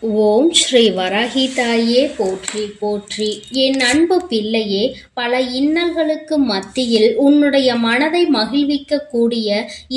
ஓம் ஸ்ரீ வராகி தாயே போற்றி போற்றி. என் அன்பு பிள்ளையே, பல இன்னல்களுக்கு மத்தியில் உன்னுடைய மனதை மகிழ்விக்க கூடிய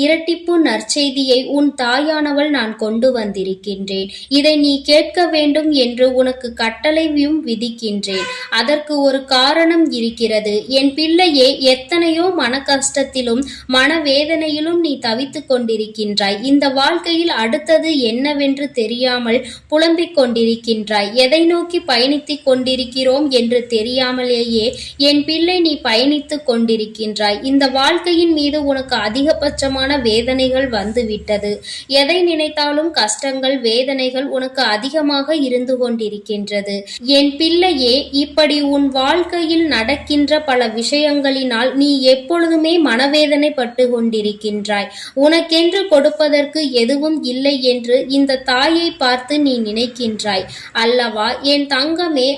இரட்டிப்பு நற்செய்தியை உன் தாயானவள் நான் கொண்டு வந்திருக்கின்றேன். இதை நீ கேட்க வேண்டும் என்று உனக்கு கட்டளையும் விதிக்கின்றேன். அதற்கு ஒரு காரணம் இருக்கிறது. என் பிள்ளையே, எத்தனையோ மன கஷ்டத்திலும் மனவேதனையிலும் நீ தவித்துக் கொண்டிருக்கின்றாய். இந்த வாழ்க்கையில் அடுத்தது என்னவென்று தெரியாமல் புலம்பிக் கொண்டிருக்கின்றாய். எதை நோக்கி பயணித்துக் கொண்டிருக்கிறோம் என்று தெரியாமலேயே என் பிள்ளை நீ பயணித்துக் கொண்டிருக்கின்றாய். இந்த வாழ்க்கையின் மீது உனக்கு அதிகபட்சமான வேதனைகள் வந்துவிட்டது. எதை நினைத்தாலும் கஷ்டங்கள், வேதனைகள் உனக்கு அதிகமாக இருந்து கொண்டிருக்கின்றது. என் பிள்ளையே, இப்படி உன் வாழ்க்கையில் நடக்கின்ற பல விஷயங்களினால் நீ எப்பொழுதுமே மனவேதனை பட்டு கொண்டிருக்கின்றாய். உனக்கென்று கொடுப்பதற்கு எதுவும் இல்லை என்று இந்த தாயை பார்த்து நீ நினைக்கின்றாய் அல்லவா என் தங்கமே?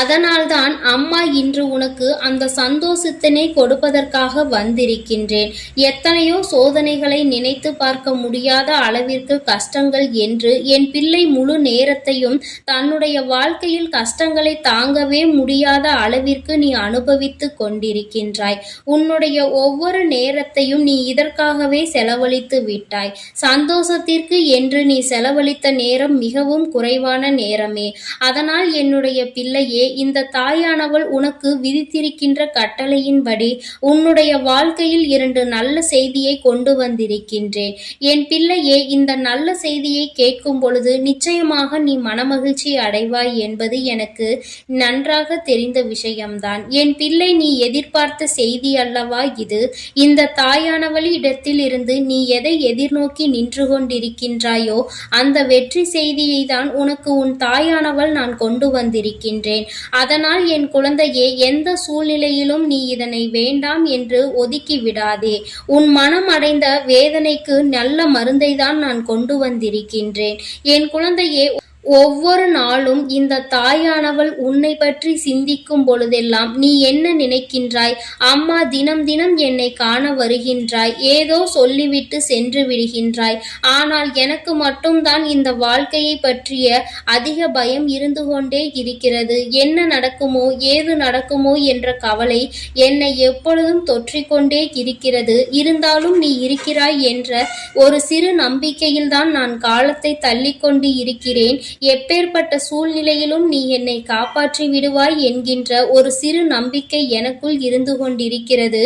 அதனால்தான் அம்மா இன்று உனக்கு அந்த சந்தோஷத்தினை கொடுப்பதற்காக வந்திருக்கின்றேன். எத்தனையோ சோதனைகளை நினைத்து பார்க்க முடியாத அளவிற்கு கஷ்டங்கள் என்று என் பிள்ளை முழு நேரத்தையும் தன்னுடைய வாழ்க்கையில் கஷ்டங்களை தாங்கவே முடியாத அளவிற்கு நீ அனுபவித்து கொண்டிருக்கின்றாய். உன்னுடைய ஒவ்வொரு நேரத்தையும் நீ இதற்காகவே செலவழித்து விட்டாய். சந்தோஷத்திற்கு என்று நீ செலவழித்த நேரம் மிகவும் குறைவான நேரமே. அதனால் என்னுடைய பிள்ளையே, இந்த தாயானவள் உனக்கு விதித்திருக்கின்ற கட்டளையின்படி உன்னுடைய வாழ்க்கையில் 2 நல்ல செய்தியை கொண்டு வந்திருக்கின்றேன். என் பிள்ளையே, இந்த நல்ல செய்தியை கேட்கும் பொழுது நிச்சயமாக நீ மனமகிழ்ச்சி அடைவாய் என்பது எனக்கு நன்றாக தெரிந்த விஷயம்தான். என் பிள்ளை, நீ எதிர்பார்த்த செய்தி அல்லவா இது? இந்த தாயானவள் இடத்தில் இருந்து நீ எதை எதிர்நோக்கி நின்று கொண்டிருக்கின்றாயோ அந்த வெற்றி செய்தியை தான் உனக்கு உன் தாயானவள் நான் கொண்டு வந்திருக்கின்றேன். அதனால் என் குழந்தையே, எந்த சூழ்நிலையிலும் நீ இதனை வேண்டாம் என்று ஒதுக்கி விடாதே. உன் மனம் அடைந்த வேதனைக்கு நல்ல மருந்தை தான் நான் கொண்டு வந்திருக்கின்றேன். என் குழந்தையே, ஒவ்வொரு நாளும் இந்த தாயானவள் உன்னை பற்றி சிந்திக்கும் பொழுதெல்லாம் நீ என்ன நினைக்கின்றாய்? அம்மா தினம் தினம் என்னை காண வருகின்றாய், ஏதோ சொல்லிவிட்டு சென்று விடுகின்றாய். ஆனால் எனக்கு மட்டும்தான் இந்த வாழ்க்கையை பற்றிய அதிக பயம் இருந்து கொண்டே இருக்கிறது. என்ன நடக்குமோ ஏது நடக்குமோ என்ற கவலை என்னை எப்பொழுதும் தொற்றிக்கொண்டே இருக்கிறது. இருந்தாலும் நீ இருக்கிறாய் என்ற ஒரு சிறு நம்பிக்கையில்தான் நான் காலத்தை தள்ளிக்கொண்டு இருக்கிறேன். எப்பேற்பட்ட சூழ்நிலையிலும் நீ என்னை காப்பாற்றி விடுவாய் என்கின்ற ஒரு சிறு நம்பிக்கை எனக்குள் இருந்து கொண்டிருக்கிறது.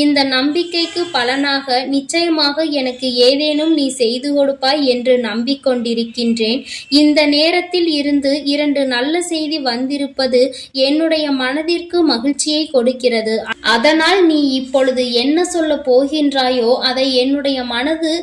இந்த நம்பிக்கைக்கு பலனாக நிச்சயமாக எனக்கு ஏதேனும் நீ செய்து கொடுப்பாய் என்று நம்பிக்கொண்டிருக்கின்றேன். இந்த நேரத்தில் இருந்து 2 நல்ல செய்தி வந்திருப்பது என்னுடைய மனதிற்கு மகிழ்ச்சியை கொடுக்கிறது. அதனால் நீ இப்பொழுது என்ன சொல்ல போகின்றாயோ அதை என்னுடைய மனது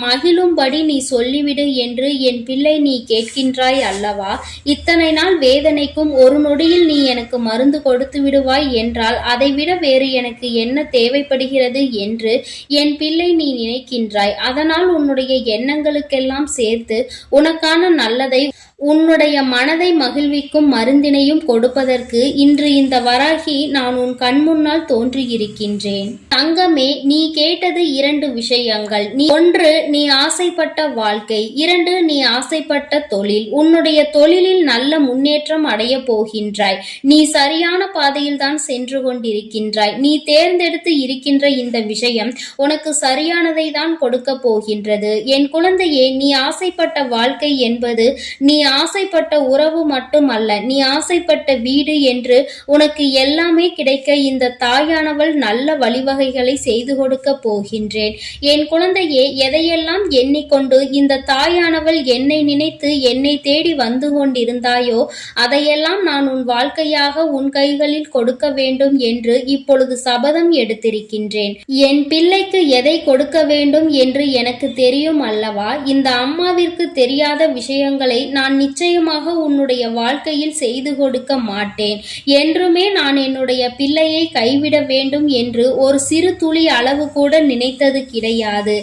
மகிழும்படி நீ சொல்லிவிடு என்று என் பிள்ளை நீ கேட்கின்றாய் அல்லவா? இத்தனை நாள் வேதனைக்கும் ஒரு நொடியில் நீ எனக்கு மருந்து கொடுத்து விடுவாய் என்றால் அதைவிட வேறு எனக்கு என்ன தேவைப்படுகிறது என்று என் பிள்ளை நீ நினைக்கின்றாய். அதனால் உன்னுடைய எண்ணங்களுக்கெல்லாம் சேர்த்து உனக்கான நல்லதை, உன்னுடைய மனதை மகிழ்விக்கும் மருந்தினையும் கொடுப்பதற்கு இன்று இந்த வராகி நான் உன் கண் முன்னால் தோன்றியிருக்கின்றேன். தங்கமே, நீ கேட்டது 2 விஷயங்கள். 1, நீ ஆசைப்பட்ட வாழ்க்கை. 2, நீ ஆசைப்பட்ட தொழில். உன்னுடைய தொழிலில் நல்ல முன்னேற்றம் அடைய போகின்றாய். நீ சரியான பாதையில் தான் சென்று கொண்டிருக்கின்றாய். நீ தேர்ந்தெடுத்து இருக்கின்ற இந்த விஷயம் உனக்கு சரியானதை தான் கொடுக்க போகின்றது. என் குழந்தையே, நீ ஆசைப்பட்ட வாழ்க்கை என்பது நீ ஆசைப்பட்ட உறவு மட்டுமல்ல, நீ ஆசைப்பட்ட வீடு என்று உனக்கு எல்லாமே கிடைக்க இந்த தாயானவள் நல்ல வழிவகைகளை செய்து கொடுக்க போகின்றேன். என் குழந்தையே, எதையெல்லாம் எண்ணிக்கொண்டு இந்த தாயானவள் என்னை நினைத்து என்னை தேடி வந்து கொண்டிருந்தாயோ அதையெல்லாம் நான் உன் வாழ்க்கையாக உன் கைகளில் கொடுக்க வேண்டும் என்று இப்பொழுது சபதம் எடுத்திருக்கின்றேன். என் பிள்ளைக்கு எதை கொடுக்க வேண்டும் என்று எனக்கு தெரியும் அல்லவா? இந்த அம்மாவிற்கு தெரியாத விஷயங்களை நான் நிச்சயமாக உன்னுடைய வாழ்க்கையில் செய்து கொடுக்க மாட்டேன். என்றுமே நான் என்னுடைய பிள்ளையை கைவிட வேண்டும் என்று ஒரு சிறு துளி அளவு கூட நினைத்தது கிடையாது.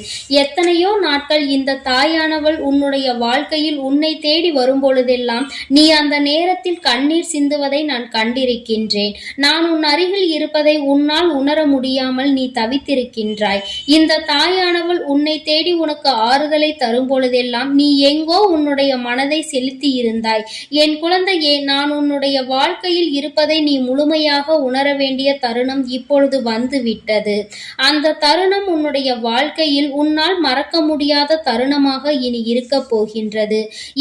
எத்தனையோ நாட்கள் இந்த தாயானவள் உன்னுடைய வாழ்க்கையில் உன்னை தேடி வரும்பொழுதெல்லாம் நீ அந்த நேரத்தில் கண்ணீர் சிந்துவதை நான் கண்டிருக்கின்றேன். நான் உன் அருகில் இருப்பதை உன்னால் உணர முடியாமல் நீ தவித்திருக்கின்றாய். இந்த தாயானவள் உன்னை தேடி உனக்கு ஆறுதலை தரும் பொழுதெல்லாம் நீ எங்கோ உன்னுடைய மனதை செலுத்தி இருந்தாய். என் குழந்தையே, நான் உன்னுடைய வாழ்க்கையில் இருப்பதை நீ முழுமையாக உணர வேண்டிய தருணம் இப்பொழுது வந்துவிட்டது. அந்த தருணம் உன்னுடைய வாழ்க்கையில் உன்னால் மறக்க முடியாத தருணமாக இனி இருக்கப் போகின்றது.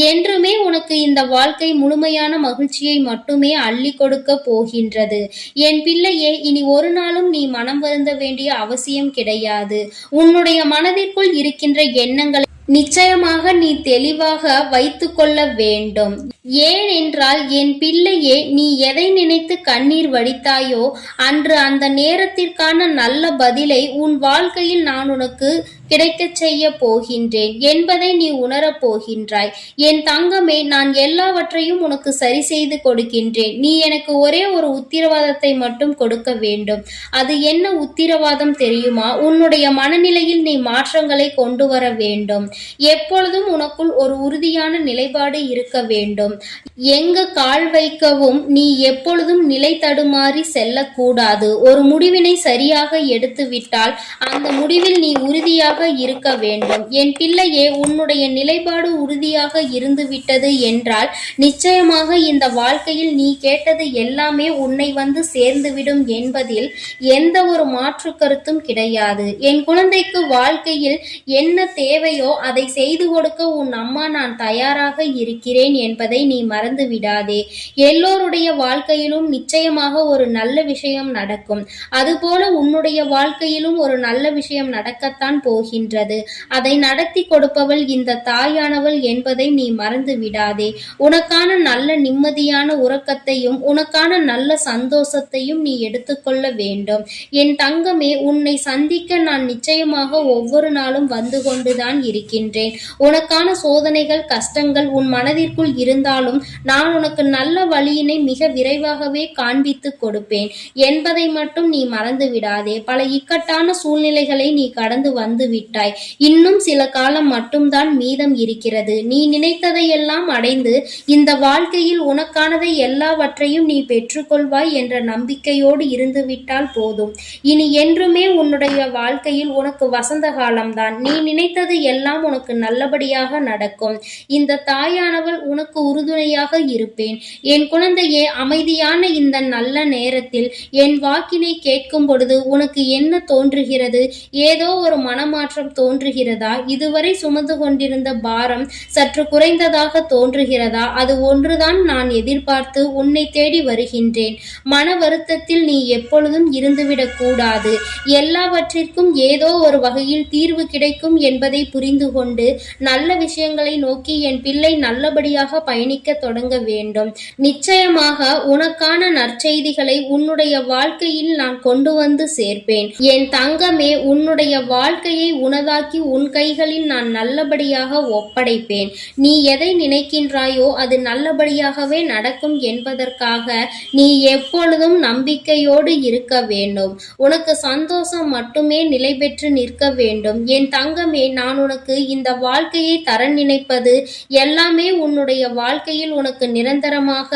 என்றுமே உனக்கு இந்த வாழ்க்கை முழுமையான மகிழ்ச்சியை மட்டுமே அள்ளி கொடுக்க போகின்றது. என் பிள்ளையே, இனி ஒரு நாளும் நீ மனம் வருந்த வேண்டிய அவசியம் கிடையாது. உன்னுடைய மனதிற்குள் இருக்கின்ற எண்ணங்களை நிச்சயமாக நீ தெளிவாக வைத்து கொள்ள வேண்டும். ஏனென்றால் என் பிள்ளையே, நீ எதை நினைத்து கண்ணீர் வடித்தாயோ அன்று அந்த நேரத்திற்கான நல்ல பதிலை உன் வாழ்க்கையில் நான் உனக்கு கிடைக்கச் செய்ய போகின்றேன் என்பதை நீ உணரப் போகின்றாய். என் தங்கமே, நான் எல்லாவற்றையும் உனக்கு சரி செய்து கொடுக்கின்றேன். நீ எனக்கு ஒரே ஒரு உத்திரவாதத்தை மட்டும் கொடுக்க வேண்டும். அது என்ன உத்திரவாதம் தெரியுமா? உன்னுடைய மனநிலையில் நீ மாற்றங்களை கொண்டு வர வேண்டும். எப்பொழுதும் உனக்குள் ஒரு உறுதியான நிலைப்பாடு இருக்க வேண்டும். எங்கு கால் வைக்கவும் நீ எப்பொழுதும் நிலை தடுமாறி செல்லக்கூடாது. ஒரு முடிவினை சரியாக எடுத்துவிட்டால் அந்த முடிவில் நீ உறுதியாக இருக்க வேண்டும். என் பிள்ளையே, உன்னுடைய நிலைப்பாடு உறுதியாக இருந்துவிட்டது என்றால் நிச்சயமாக இந்த வாழ்க்கையில் நீ கேட்டது எல்லாமே உன்னை வந்து சேர்ந்துவிடும் என்பதில் எந்த ஒரு மாற்று கருத்தும் கிடையாது. என் குழந்தைக்கு வாழ்க்கையில் என்ன தேவையோ அதை செய்து கொடுக்க உன் அம்மா நான் தயாராக இருக்கிறேன் என்பதை நீ மறந்து விடாதே. எல்லோருடைய வாழ்க்கையிலும் நிச்சயமாக ஒரு நல்ல விஷயம் நடக்கும். அதுபோல உன்னுடைய வாழ்க்கையிலும் ஒரு நல்ல விஷயம் நடக்கத்தான் போகின்றது. அதை நடத்தி கொடுப்பவள் இந்த தாயானவள் என்பதை நீ மறந்து விடாதே. உனக்கான நல்ல நிம்மதியான உறக்கத்தையும் உனக்கான நல்ல சந்தோஷத்தையும் நீ எடுத்துக்கொள்ள வேண்டும். என் தங்கமே, உன்னை சந்திக்க நான் நிச்சயமாக ஒவ்வொரு நாளும் வந்து கொண்டுதான் இருக்கின்றேன். உனக்கான சோதனைகள் கஷ்டங்கள் உன் மனதிற்குள் இருந்தாலும் நான் உனக்கு நல்ல வழியினை மிக விரைவாகவே காண்பித்து கொடுப்பேன் என்பதை மட்டும் நீ மறந்து விடாதே. பல இக்கட்டான சூழ்நிலைகளை நீ கடந்து வந்து விட்டாய். இன்னும் சில காலம் மட்டும்தான் மீதம் இருக்கிறது. நீ நினைத்ததையெல்லாம் அடைந்து இந்த வாழ்க்கையில் உனக்கானதை எல்லாவற்றையும் நீ பெற்றுக்கொள்வாய் என்ற நம்பிக்கையோடு இருந்துவிட்டால் போதும். இனி என்றுமே உன்னுடைய வாழ்க்கையில் உனக்கு வசந்த காலம்தான். நீ நினைத்தது எல்லாம் உனக்கு நல்லபடியாக நடக்கும். இந்த தாயானவள் உனக்கு உறுதுணையாக இருப்பேன். என் குழந்தையே, அமைதியான இந்த நல்ல நேரத்தில் என் வாக்கினை கேட்கும் பொழுது உனக்கு என்ன தோன்றுகிறது? ஏதோ ஒரு மனமாற்றம் தோன்றுகிறதா? இதுவரை சுமந்து கொண்டிருந்த பாரம் சற்று குறைந்ததாக தோன்றுகிறதா? அது ஒன்றுதான் நான் எதிர்பார்த்து உன்னை தேடி வருகின்றேன். மன வருத்தத்தில் நீ எப்பொழுதும் இருந்துவிடக் கூடாது. எல்லாவற்றிற்கும் ஏதோ ஒரு வகையில் தீர்வு கிடைக்கும் என்பதை புரிந்து கொண்டு நல்ல விஷயங்களை நோக்கி என் பிள்ளை நல்லபடியாக பயணிக்க தொடங்க வேண்டும். நிச்சயமாக உனக்கான நற்செய்திகளை உன்னுடைய வாழ்க்கையில் நான் கொண்டு வந்து சேர்ப்பேன். என் தங்கமே, உன்னுடைய வாழ்க்கையை உனதாக்கி உன் கைகளில் நான் நல்லபடியாக ஒப்படைப்பேன். நீ எதை நினைக்கின்றாயோ அது நல்லபடியாகவே நடக்கும் என்பதற்காக நீ எப்பொழுதும் நம்பிக்கையோடு இருக்க வேண்டும். உனக்கு சந்தோஷம் மட்டுமே நிலை பெற்று நிற்க வேண்டும். என் தங்கமே, நான் உனக்கு இந்த வாழ்க்கையை தர நினைப்பது எல்லாமே உன்னுடைய வாழ்க்கையில் உனக்கு நிரந்தரமாக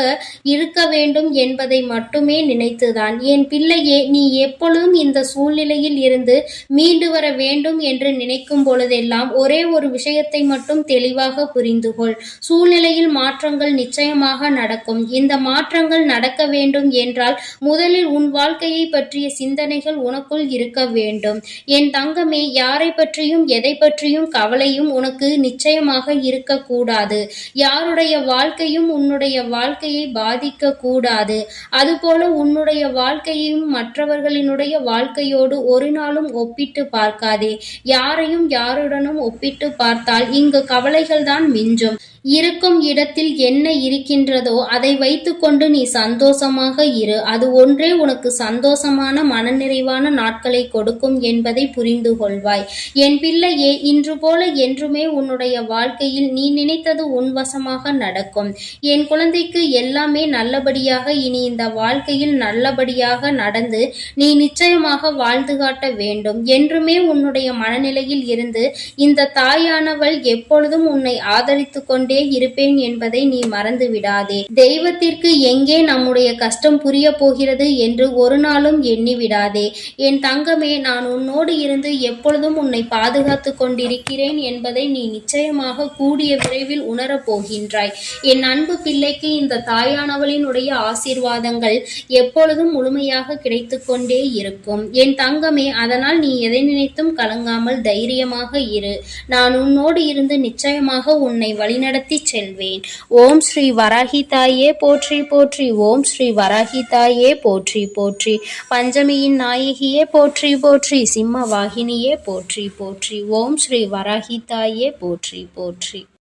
இருக்க வேண்டும் என்பதை மட்டுமே நினைத்துதான். என் பிள்ளையே, நீ எப்பொழுதும் இந்த சூழ்நிலையில் இருந்து மீண்டு வர வேண்டும் என்று நினைக்கும் பொழுதெல்லாம் ஒரே ஒரு விஷயத்தை மட்டும் தெளிவாக புரிந்து கொள். சூழ்நிலையில் மாற்றங்கள் நிச்சயமாக நடக்கும். இந்த மாற்றங்கள் நடக்க வேண்டும் என்றால் முதலில் உன் வாழ்க்கையை பற்றிய சிந்தனைகள் உனக்குள் இருக்க வேண்டும். என் தங்கமே, யாரை பற்றியும் எதை பற்றியும் கவலையும் உனக்கு நிச்சயமாக இருக்கக்கூடாது. யாருடைய வாழ்க்கையும் உன்னுடைய வாழ்க்கையை பாதிக்க கூடாது. அதுபோல உன்னுடைய வாழ்க்கையையும் மற்றவர்களினுடைய வாழ்க்கையோடு ஒரு நாளும் ஒப்பிட்டு பார்க்காதே. யாரையும் யாருடனும் ஒப்பிட்டு பார்த்தால் இங்கு கவலைகள் தான் மிஞ்சும். இருக்கும் இடத்தில் என்ன இருக்கின்றதோ அதை வைத்துக்கொண்டு நீ சந்தோஷமாக இரு. அது ஒன்றே உனக்கு சந்தோஷமான மனநிறைவான நாட்களை கொடுக்கும் என்பதை புரிந்து கொள்வாய். என் பிள்ளையே, இன்று போல என்றுமே உன்னுடைய வாழ்க்கையில் நீ நினைத்தது உன்வசமாக நடக்கும். என் குழந்தைக்கு எல்லாமே நல்லபடியாக இனி இந்த வாழ்க்கையில் நல்லபடியாக நடந்து நீ நிச்சயமாக வாழ்ந்து காட்ட வேண்டும். என்றுமே உன்னுடைய மனநிலையில் இருந்து இந்த தாயானவள் எப்பொழுதும் உன்னை ஆதரித்து கொண்டு கொண்டே இருப்பேன் என்பதை நீ மறந்து விடாதே. தெய்வத்திற்கு எங்கே நம்முடைய கஷ்டம் புரிய போகிறது என்று ஒரு நாளும் எண்ணி விடாதே. என் தங்கமே, நான் உன்னோடு இருந்து எப்பொழுதும் உன்னை பாதுகாத்து கொண்டிருக்கிறேன் என்பதை நீ நிச்சயமாக கூடிய விரைவில் உணரப் போகின்றாய். என் அன்பு பிள்ளைக்கு இந்த தாயானவளினுடைய ஆசீர்வாதங்கள் எப்பொழுதும் முழுமையாக கிடைத்து கொண்டே இருக்கும். என் தங்கமே, அதனால் நீ எதை நினைத்தும் கலங்காமல் தைரியமாக இரு. நான் உன்னோடு இருந்து நிச்சயமாக உன்னை வழிநடத்தி செல்வேன். ஓம் ஸ்ரீ வராகி தாயே போற்றி போற்றி. ஓம் ஸ்ரீ வராகி தாயே போற்றி போற்றி. பஞ்சமியின் நாயகியே போற்றி போற்றி. சிம்ம வாகினியே போற்றி போற்றி. ஓம் ஸ்ரீ வராகி தாயே போற்றி போற்றி.